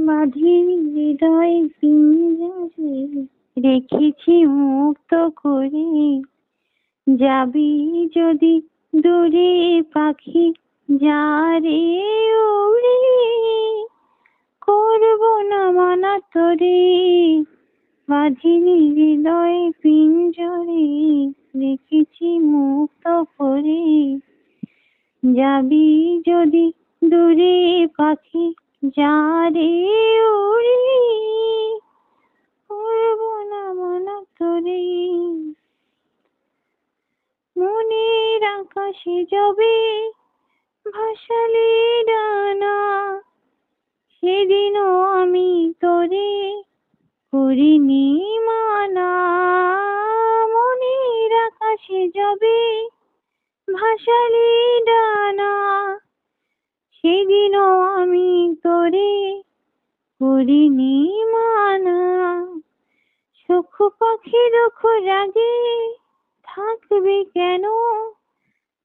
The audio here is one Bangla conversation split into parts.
বাঁধিনি হৃদয়ে পিঞ্জরে, রেখেছি মুক্ত করে। যাবি যদি দূরে পাখি, যা রে উড়ে, করব না মানা তোরে। বাঁধিনি হৃদয়ে পিঞ্জরে, রেখেছি মুক্ত করে। যাবি যদি দূরে পাখি, যা রে উড়ে, করব না মানা তোরে। মনের আকাশে যবে ভাসালে ডানা, সেদিনও আমি তোরে করিনি মানা। মনের আকাশে যবে ভাসালে ডানা, সেদিনও আমি তোরে করিনি মানা। সুখ পাখি দুঃখ জাগে থাকবে কেন,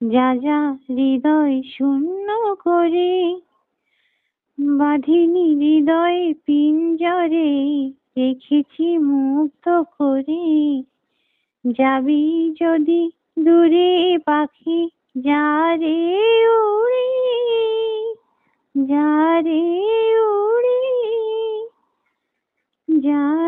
যা যা হৃদয় শূন্য করে। বাঁধিনি হৃদয়ে পিঞ্জরে, রেখেছি মুক্ত করে। যাবি যদি দূরে পাখি, যা রে উড়ে, যা রে উড়ে, যা